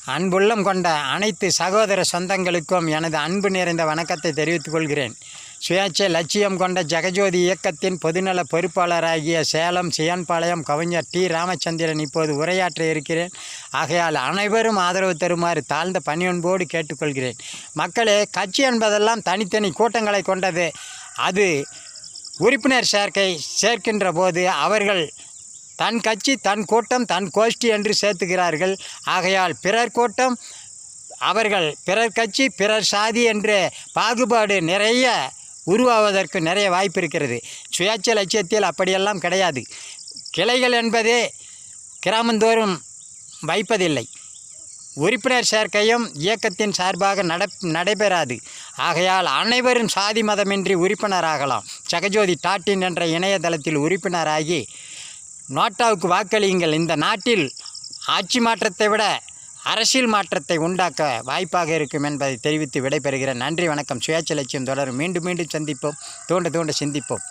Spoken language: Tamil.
அன்புள்ளம் கொண்ட அனைத்து சகோதர சொந்தங்களுக்கும் எனது அன்பு நிறைந்த வணக்கத்தை தெரிவித்துக் கொள்கிறேன். சுயேட்சை லட்சியம் கொண்ட ஜெகஜோதி இயக்கத்தின் பொதுநல பொறுப்பாளராகிய சேலம் சியன்பாளையம் கவிஞர் டி. ராமச்சந்திரன் இப்போது உரையாற்ற இருக்கிறேன். ஆகையால் அனைவரும் ஆதரவு தருமாறு தாழ்ந்த பணியன்போடு கேட்டுக்கொள்கிறேன். மக்களே, கட்சி என்பதெல்லாம் தனித்தனி கூட்டங்களை கொண்டது. அது உறுப்பினர் சேர்க்கின்ற போது அவர்கள் தன் கட்சி, தன் கூட்டம், தன் கோஷ்டி என்று சேர்த்துகிறார்கள். ஆகையால் பிறர் கூட்டம், அவர்கள் பிறர் கட்சி, பிறர் சாதி என்ற பாகுபாடு நிறைய உருவாவதற்கு நிறைய வாய்ப்பு இருக்கிறது. சுயேட்சை லட்சியத்தில் அப்படியெல்லாம் கிடையாது. கிளைகள் என்பதே கிராமந்தோறும் வைப்பதில்லை. உறுப்பினர் சேர்க்கையும் இயக்கத்தின் சார்பாக நடைபெறாது. ஆகையால் அனைவரும் சாதி மதமின்றி உறுப்பினராகலாம். ஜெகஜோதி.in என்ற இணையதளத்தில் உறுப்பினராகி நோட்டாவுக்கு வாக்களியுங்கள். இந்த நாட்டில் ஆட்சி மாற்றத்தை விட அரசியல் மாற்றத்தை உண்டாக்க வாய்ப்பாக இருக்கும் என்பதை தெரிவித்து விடைபெறுகிறேன். நன்றி, வணக்கம். சுயேட்சை லட்சியம் தொடரும். மீண்டும் சந்திப்போம். தோண்ட சிந்திப்போம்.